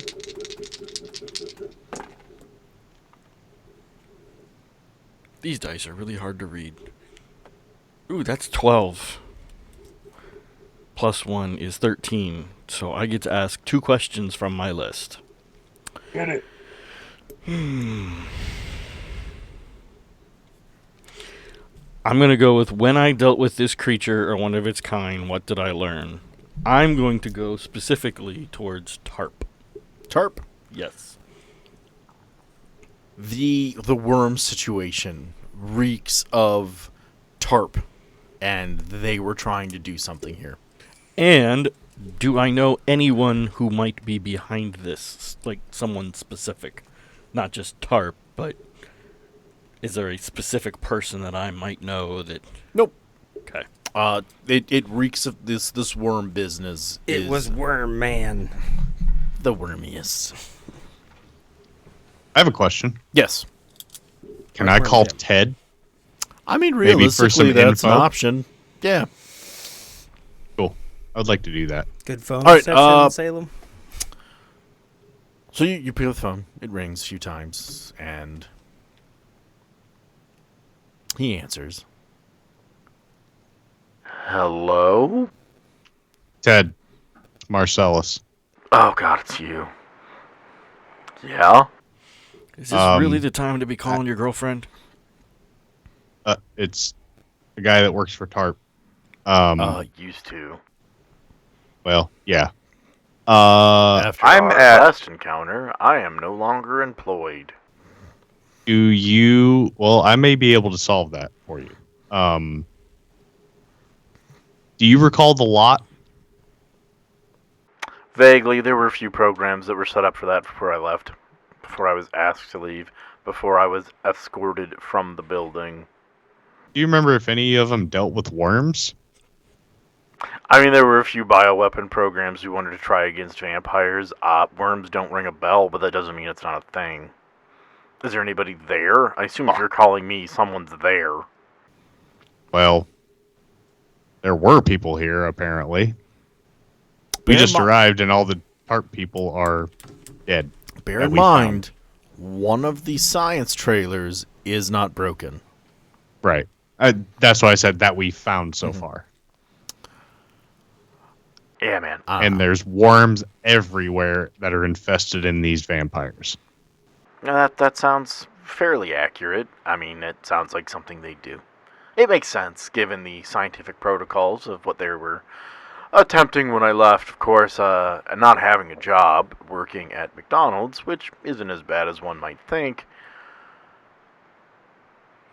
These dice are really hard to read. Ooh, that's 12. Plus 1 is 13. So I get to ask 2 questions from my list. Get it. I'm going to go with when I dealt with this creature or one of its kind, what did I learn? I'm going to go specifically towards Tarp. Tarp. Yes. The worm situation reeks of tarp, and they were trying to do something here. And do I know anyone who might be behind this? Like someone specific. Not just Tarp, but is there a specific person that I might know that... Nope. Okay. It reeks of this worm business. It was Worm Man. the wormiest. I have a question. Yes. Can I call Ted? I mean, Maybe for some realistically, that's an info? option. Yeah. Cool. I would like to do that. Good phone All right, reception in Salem. So you pick up the phone. It rings a few times, and He answers. Hello? Ted, Marcellus. Oh god, it's you. Yeah? Is this really the time to be calling your girlfriend? It's the guy that works for TARP. Used to. Well, yeah. After I'm our at last encounter. I am no longer employed. Do you? Well, I may be able to solve that for you. Do you recall the lot? Vaguely, there were a few programs that were set up for that before I left. Before I was asked to leave. Before I was escorted from the building. Do you remember if any of them dealt with worms? I mean, there were a few bioweapon programs we wanted to try against vampires. Worms don't ring a bell, but that doesn't mean it's not a thing. Is there anybody there? I assume if you're calling me, someone's there. Well, there were people here, apparently. We just arrived, and all the TARP people are dead. Bear in mind, one of the science trailers is not broken. Right. That's why I said that we found so far. Yeah, man. And there's worms everywhere that are infested in these vampires. That sounds fairly accurate. I mean, it sounds like something they do. It makes sense, given the scientific protocols of what they were attempting when I left. Of course, not having a job, working at McDonald's, which isn't as bad as one might think.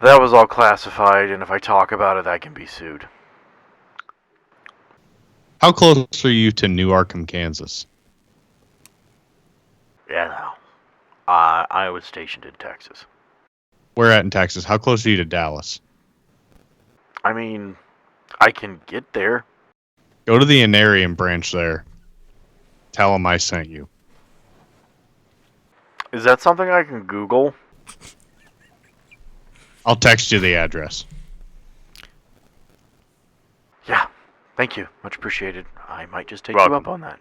That was all classified, and if I talk about it, I can be sued. How close are you to New Arkham, Kansas? Yeah, no. I was stationed in Texas. Where at in Texas? How close are you to Dallas? I mean, I can get there. Go to the Anarium branch there. Tell them I sent you. Is that something I can Google? I'll text you the address. Yeah, thank you. Much appreciated. I might just take Welcome. you up on that.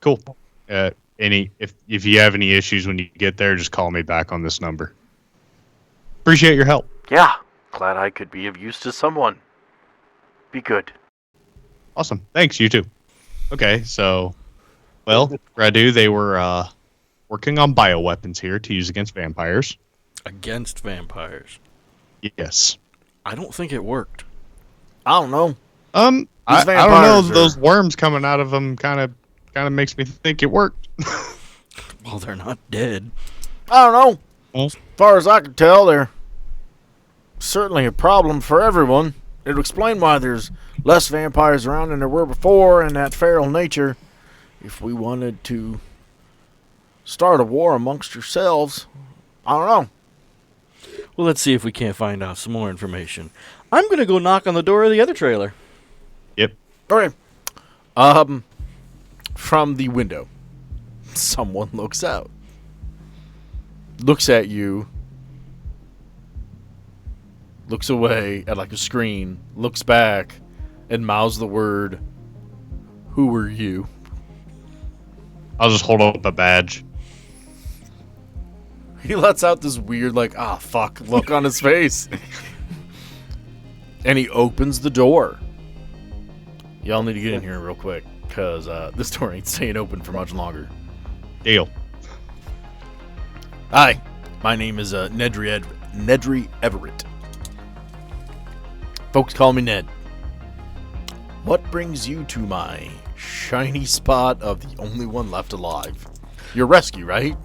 Cool. If you have any issues when you get there, just call me back on this number. Appreciate your help. Yeah, glad I could be of use to someone. Be good. Awesome. Thanks, you too. Okay, so, well, Radu, they were working on bioweapons here to use against vampires. Against vampires. Yes. I don't think it worked. I don't know. I don't know. vampires are- Those worms coming out of them kind of makes me think it worked. Well, they're not dead. I don't know. Well, As far as I can tell, they're certainly a problem for everyone. It would explain why there's less vampires around than there were before, and that feral nature. If we wanted to start a war amongst yourselves, I don't know. Well, let's see if we can't find out some more information. I'm going to go knock on the door of the other trailer. Yep. Okay. From the window, someone looks out. Looks at you. Looks away at like a screen. Looks back and mouths the word, "Who are you?" I'll just hold up a badge. He lets out this weird, like, ah, fuck, look on his face. And he opens the door. Y'all need to get in here real quick, because this door ain't staying open for much longer. Deal. Hi, my name is Nedry Everett. Folks call me Ned. What brings you to my shiny spot of the only one left alive? Your rescue, right?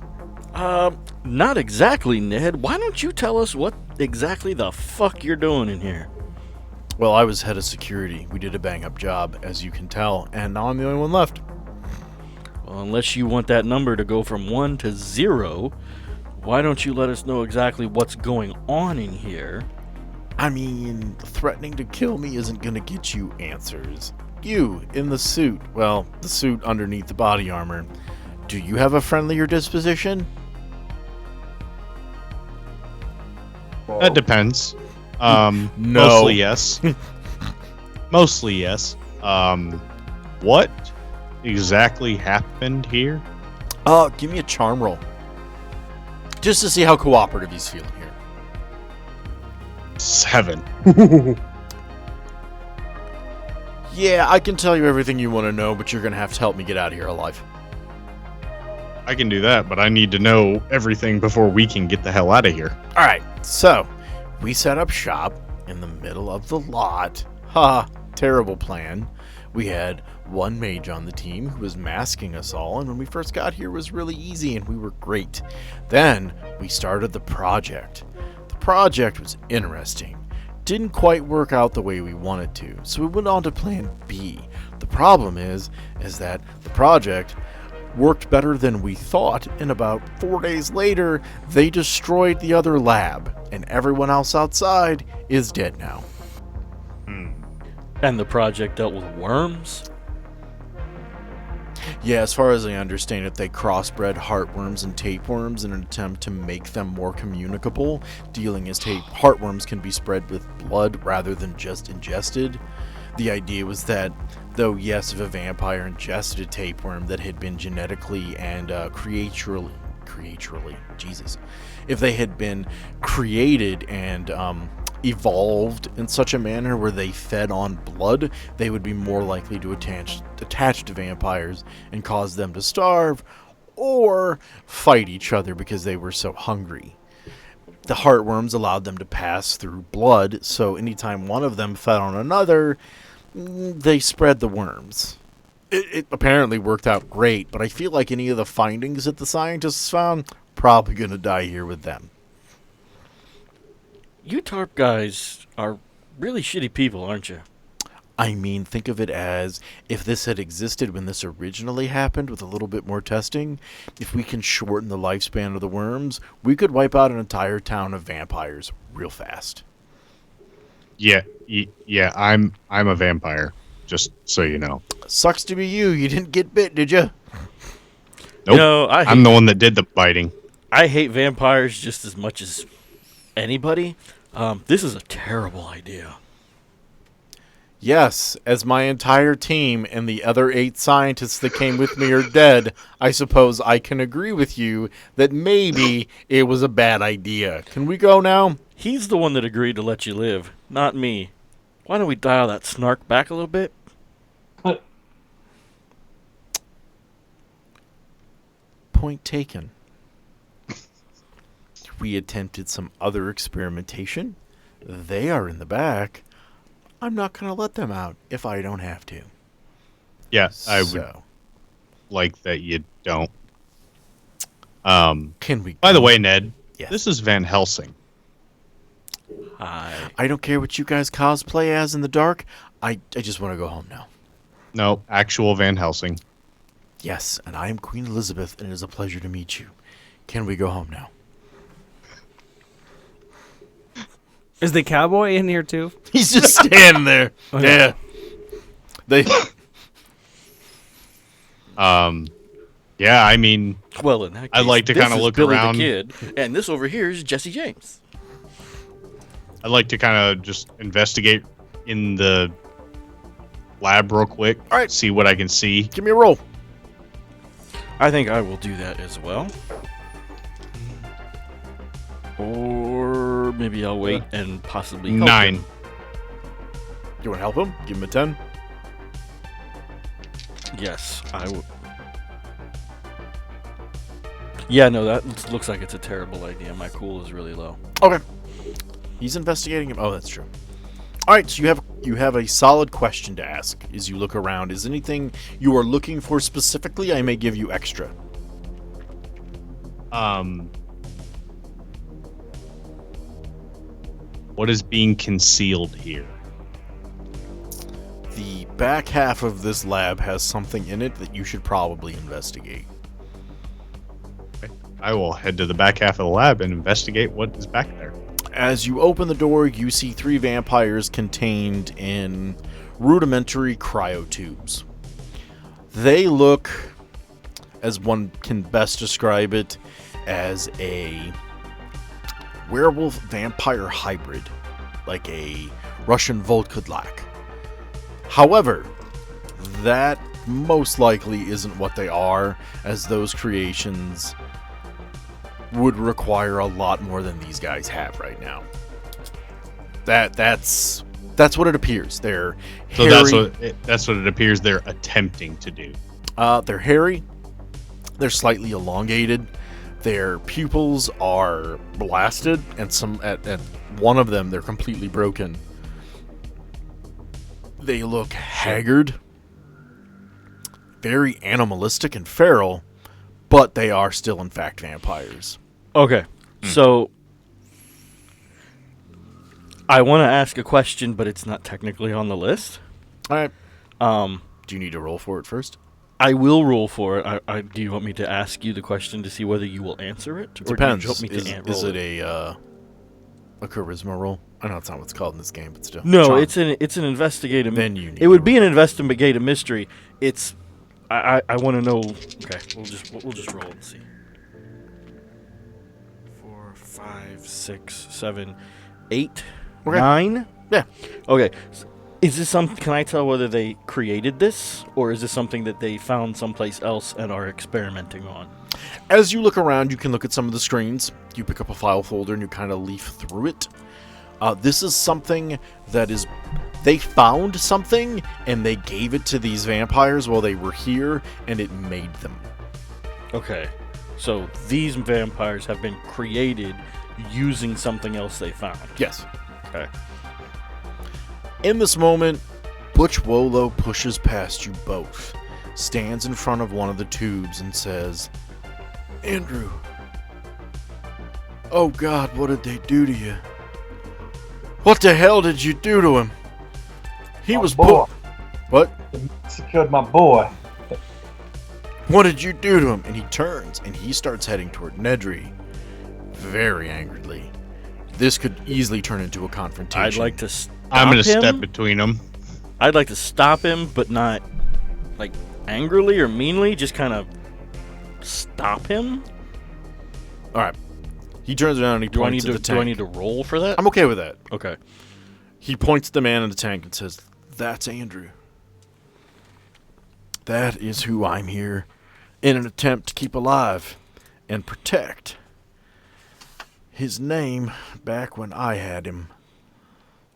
Not exactly, Ned. Why don't you tell us what exactly the fuck you're doing in here? Well, I was head of security. We did a bang-up job, as you can tell, and now I'm the only one left. Well, unless you want that number to go from 1 to 0, why don't you let us know exactly what's going on in here? I mean, threatening to kill me isn't gonna get you answers. You, in the suit, well, the suit underneath the body armor, do you have a friendlier disposition? That depends. No. Mostly yes. Mostly yes. What exactly happened here? Give me a charm roll. Just to see how cooperative he's feeling here. 7. Yeah, I can tell you everything you want to know, but you're going to have to help me get out of here alive. I can do that, but I need to know everything before we can get the hell out of here. Alright, so we set up shop in the middle of the lot. Ha, terrible plan. We had one mage on the team who was masking us all, and when we first got here it was really easy and we were great. Then we started the project. The project was interesting. Didn't quite work out the way we wanted to, so we went on to plan B. The problem is that the project worked better than we thought, and about 4 days later, they destroyed the other lab, and everyone else outside is dead now. And the project dealt with worms? Yeah, as far as I understand it, they crossbred heartworms and tapeworms in an attempt to make them more communicable, dealing as heartworms can be spread with blood rather than just ingested. The idea was that, though yes, if a vampire ingested a tapeworm that had been genetically and creaturally, if they had been created and evolved in such a manner where they fed on blood, they would be more likely to attach to vampires and cause them to starve or fight each other because they were so hungry. The heartworms allowed them to pass through blood, so anytime one of them fed on another, they spread the worms. It apparently worked out great, but I feel like any of the findings that the scientists found, probably going to die here with them. You TARP guys are really shitty people, aren't you? I mean, think of it as if this had existed when this originally happened with a little bit more testing, if we can shorten the lifespan of the worms, we could wipe out an entire town of vampires real fast. Yeah, I'm a vampire, just so you know. Sucks to be you. You didn't get bit, did you? Nope. No, I'm the one that did the biting. I hate vampires just as much as anybody. This is a terrible idea. Yes, as my entire team and the other 8 scientists that came with me are dead, I suppose I can agree with you that maybe it was a bad idea. Can we go now? He's the one that agreed to let you live, not me. Why don't we dial that snark back a little bit? Point taken. We attempted some other experimentation. They are in the back. I'm not going to let them out if I don't have to. Yeah, I would like that you don't. Can we? By the way, Ned, Yes. this is Van Helsing. Hi. I don't care what you guys cosplay as in the dark. I just want to go home now. No, actual Van Helsing. Yes, and I am Queen Elizabeth, and it is a pleasure to meet you. Can we go home now? Is the cowboy in here too? He's just standing there. Yeah. They. Yeah, I mean, Well, in that case, I'd like to this kinda is look Billy around. the Kid, and this over here is Jesse James. I'd like to kind of just investigate in the lab real quick. All right. See what I can see. Give me a roll. I think I will do that as well. Or maybe I'll wait and possibly help 9. him. You want to help him? Give him a 10. Yes, I will. Yeah, no, that looks like it's a terrible idea. My cool is really low. Okay. He's investigating him. Oh, that's true. All right, so you have a solid question to ask as you look around. Is anything you are looking for specifically? I may give you extra. What is being concealed here? The back half of this lab has something in it that you should probably investigate. I will head to the back half of the lab and investigate what is back there. As you open the door, you see 3 vampires contained in rudimentary cryotubes. They look, as one can best describe it, as a werewolf-vampire hybrid, like a Russian Volkodlak. However, that most likely isn't what they are, as those creations would require a lot more than these guys have right now. That's what it appears. They're So hairy. that's what it appears they're attempting to do. They're hairy. They're slightly elongated. Their pupils are blasted, and some at one of them they're completely broken. They look haggard, very animalistic and feral, but they are still in fact vampires. Okay, so I want to ask a question, but it's not technically on the list. All right. Um, Do you need to roll for it first? I will roll for it. Do you want me to ask you the question to see whether you will answer it? Or Depends. Do you want me to Is roll it a charisma roll? I know it's not what's called in this game, but still. No, Charm. it's an investigative. Then you need it would to be an investigative mystery. It's I want to know. Okay, we'll just roll and see. 4, 5, 6, 7, 8, Okay. 9. Yeah. Okay. Is this some? Can I tell whether they created this, or is this something that they found someplace else and are experimenting on? As you look around, you can look at some of the screens. You pick up a file folder and you kind of leaf through it. This is something that is... They found something and they gave it to these vampires while they were here, and it made them. Okay. So these vampires have been created using something else they found. Yes. Okay. In this moment, Butch Wolo pushes past you both, stands in front of one of the tubes and says, Andrew, oh God, what did they do to you? What the hell did you do to him? He My was boy. What? Secured my boy. What did you do to him? And he turns and he starts heading toward Nedry, very angrily. This could easily turn into a confrontation. I'd like to stop I'm going to him. step between them. I'd like to stop him, but not like angrily or meanly. Just kind of stop him. All right. He turns around and he points at the tank. Do I need to roll for that? I'm okay with that. Okay. He points at the man in the tank and says, That's Andrew. That is who I'm here in an attempt to keep alive and protect. His name, back when I had him,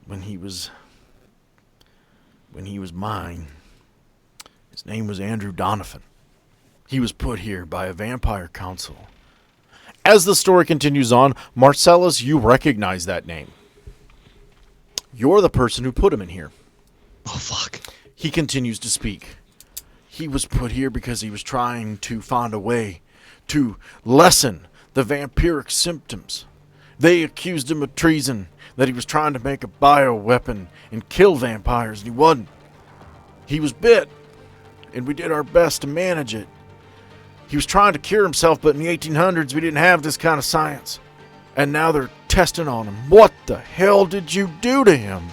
when he was mine, his name was Andrew Donovan. He was put here by a vampire council. As the story continues on, Marcellus, you recognize that name. You're the person who put him in here. Oh, fuck. He continues to speak. He was put here because he was trying to find a way to lessen the vampiric symptoms. They accused him of treason, that he was trying to make a bioweapon and kill vampires, and he wasn't. He was bit, and we did our best to manage it. He was trying to cure himself, but in the 1800s we didn't have this kind of science. And now they're testing on him. What the hell did you do to him?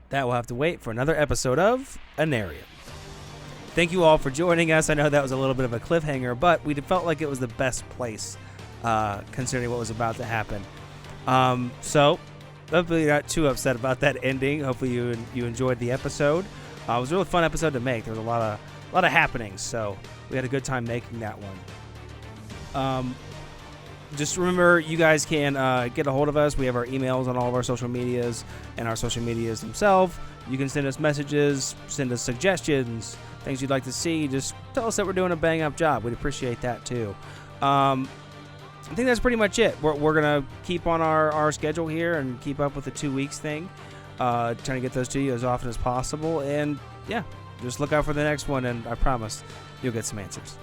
That will have to wait for another episode of Anarium. Thank you all for joining us. I know that was a little bit of a cliffhanger, but we felt like it was the best place considering what was about to happen. So hopefully you're not too upset about that ending. Hopefully you enjoyed the episode. It was a really fun episode to make. There was a lot of happenings, so we had a good time making that one. Just remember, you guys can get a hold of us. We have our emails on all of our social medias and our social medias themselves. You can send us messages, send us suggestions, things you'd like to see. Just tell us that we're doing a bang-up job. We'd appreciate that, too. I think that's pretty much it. We're going to keep on our schedule here and keep up with the 2 weeks thing. Trying to get those to you as often as possible. And, yeah, just look out for the next one, and I promise you'll get some answers.